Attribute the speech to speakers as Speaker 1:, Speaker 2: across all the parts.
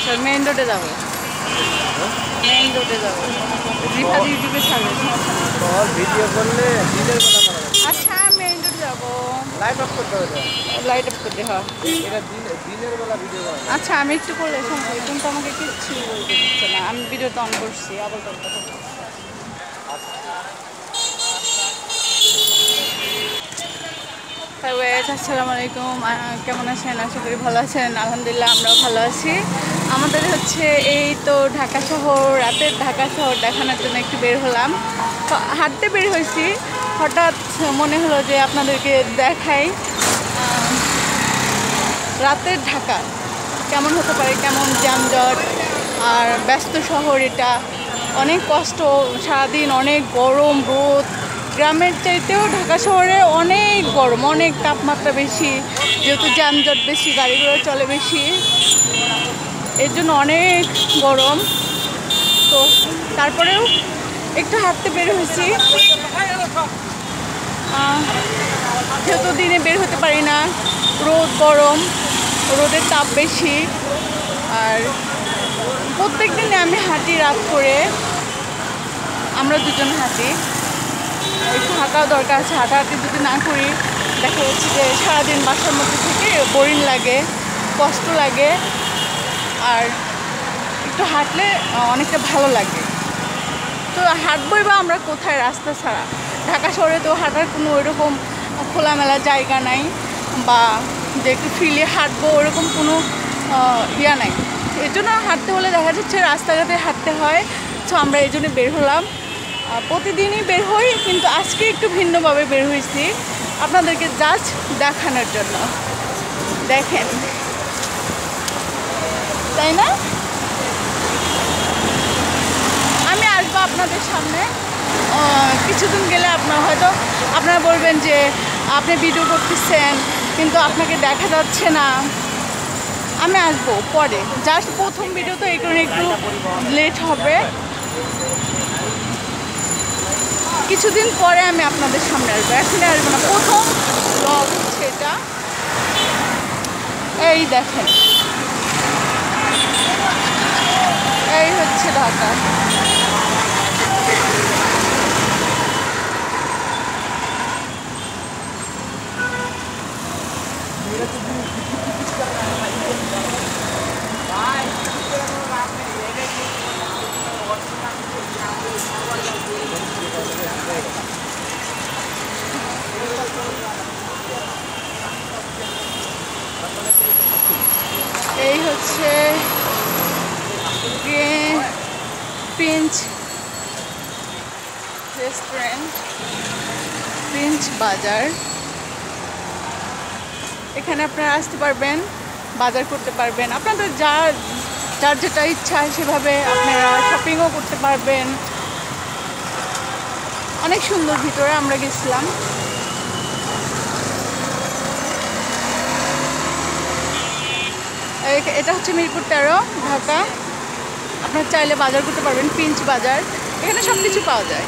Speaker 1: চল মেইন রোডে যাবো, মেইন রোডে যাবো। রিফাত ইউটিউবে ছাড়বে,
Speaker 2: ভিডিও করলে দিনের বেলা করা যাবে।
Speaker 1: আচ্ছা মেইন রোডে যাবো,
Speaker 2: লাইট অফ করতে হবে,
Speaker 1: লাইট অফ করতে হয়।
Speaker 2: এটা দিনের বেলা ভিডিও করা।
Speaker 1: আচ্ছা আমি একটু করলে সম্ভব, কিন্তু আমাকে কিচ্ছু বলতে দিচ্ছে না। আমি ভিডিওটা অন করছি, আবার করতে হবে। আসসালামু আলাইকুম, কেমন আছেন? আশা করি ভালো আছেন। আলহামদুলিল্লাহ আমরাও ভালো আছি। আমাদের হচ্ছে এই তো ঢাকা শহর, রাতের ঢাকা শহর দেখানোর জন্য একটু বের হলাম। হাঁটতে বের হয়েছি, হঠাৎ মনে হলো যে আপনাদেরকে দেখাই রাতের ঢাকা কেমন হতে পারে, কেমন যানজট আর ব্যস্ত শহর। এটা অনেক কষ্ট, সারাদিন অনেক গরম রোদ। গ্রামের চাইতেও ঢাকা শহরে অনেক গরম, অনেক তাপমাত্রা বেশি, যেহেতু যানজট বেশি, গাড়িগুলো চলে বেশি, এর জন্য অনেক গরম। তো তারপরেও একটু হাঁটতে বের হয়েছি, যেহেতু দিনে বের হতে পারি না, রোদ গরম, রোদের তাপ বেশি। আর প্রত্যেক দিনে আমি হাঁটি রাত করে, আমরা দুজন হাঁটি। একটু হাঁটাও দরকার আছে, হাঁটাহাঁটি যদি না করি দেখা যাচ্ছে যে সারাদিন বাসার মধ্যে থেকে বোরিং লাগে, কষ্ট লাগে। আর একটু হাঁটলে অনেকটা ভালো লাগে। তো হাঁটবই বা আমরা কোথায়, রাস্তা ছাড়া? ঢাকা শহরে তো হাঁটার কোনো ওইরকম খোলামেলা জায়গা নাই, বা যে একটু ফ্রিলি হাঁটবো ওরকম কোনো ইয়া নাই। এই জন্য হাঁটতে হলে দেখা যাচ্ছে রাস্তাঘাটে হাঁটতে হয়। তো আমরা এই জন্য বের হলাম, প্রতিদিনই বের হই, কিন্তু আজকে একটু ভিন্নভাবে বের হয়েছি আপনাদেরকে জাস্ট দেখানোর জন্য। দেখেন, তাই না? আমি আসবো আপনাদের সামনে কিছুদিন গেলে। আপনারা বলবেন যে আপনি ভিডিও করতেছেন কিন্তু আপনাকে দেখা যাচ্ছে না। আমি আসবো পরে, জাস্ট প্রথম ভিডিও তো এই কারণে একটু লেট হবে। কিছুদিন পরে আমি আপনাদের সামনে আসবো, এখনই আসবো না। প্রথম ব্লগ হচ্ছে এটা। এই দেখেন, এই হচ্ছে ঢাকা। এই হচ্ছে প্রিন্স রেস্টুরেন্ট, প্রিন্স বাজার। এখানে আপনারা আসতে পারবেন, বাজার করতে পারবেন, আপনাদের যার যেটা ইচ্ছা সেভাবে আপনারা শপিংও করতে পারবেন। অনেক সুন্দর, ভিতরে আমরা গেছিলাম। এটা হচ্ছে মিরপুর 13 ঢাকা। আপনারা চাইলে বাজার করতে পারবেন, প্রিন্স বাজার। এখানে সব কিছু পাওয়া যায়,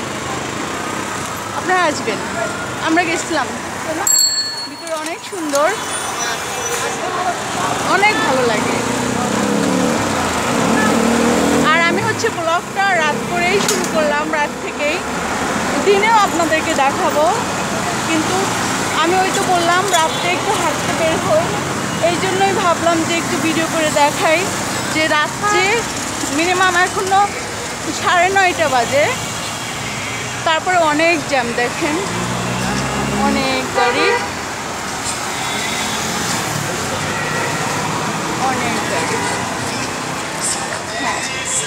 Speaker 1: আপনারা আসবেন। আমরা গেছিলাম, ভিতরে অনেক সুন্দর, অনেক ভালো লাগে। আর আমি হচ্ছে ব্লগটা রাত করেই শুরু করলাম, রাত থেকেই। দিনেও আপনাদেরকে দেখাবো, কিন্তু আমি ওই তো বললাম রাত্রে একটু হাঁটতে বের হই, এই জন্যই ভাবলাম যে একটু ভিডিও করে দেখাই। যে রাত্রে মিনিমাম এখনো 9:30 বাজে, তারপরে অনেক জ্যাম। দেখেন, অনেক গাড়ি, অনেক গাড়ি। হ্যাঁ,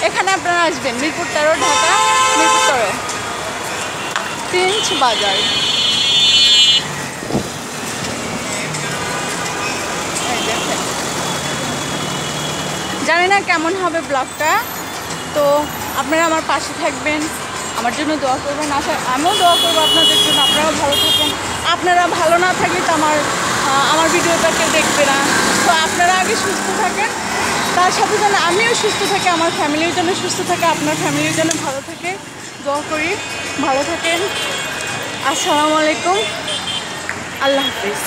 Speaker 1: এখানে আপনারা আসবেন, মিরপুর 13 ঢাকা, মিরপুর 13 প্রিন্স বাজার। জানি না কেমন হবে ব্লগটা, তো আপনারা আমার পাশে থাকবেন, আমার জন্য দোয়া করবেন। আমিও দোয়া করবো আপনাদের জন্য, আপনারাও ভালো থাকেন। আপনারা ভালো না থাকলে তো আমার ভিডিওটা কেউ দেখবে না। তো আপনারা আগে সুস্থ থাকেন, তার সাথে যেন আমিও সুস্থ থাকি, আমার ফ্যামিলির জন্য সুস্থ থাকে, আপনার ফ্যামিলির জন্য ভালো থাকে। দোয়া করি, ভালো থাকেন। আসসালামু আলাইকুম, আল্লাহ হাফিজ।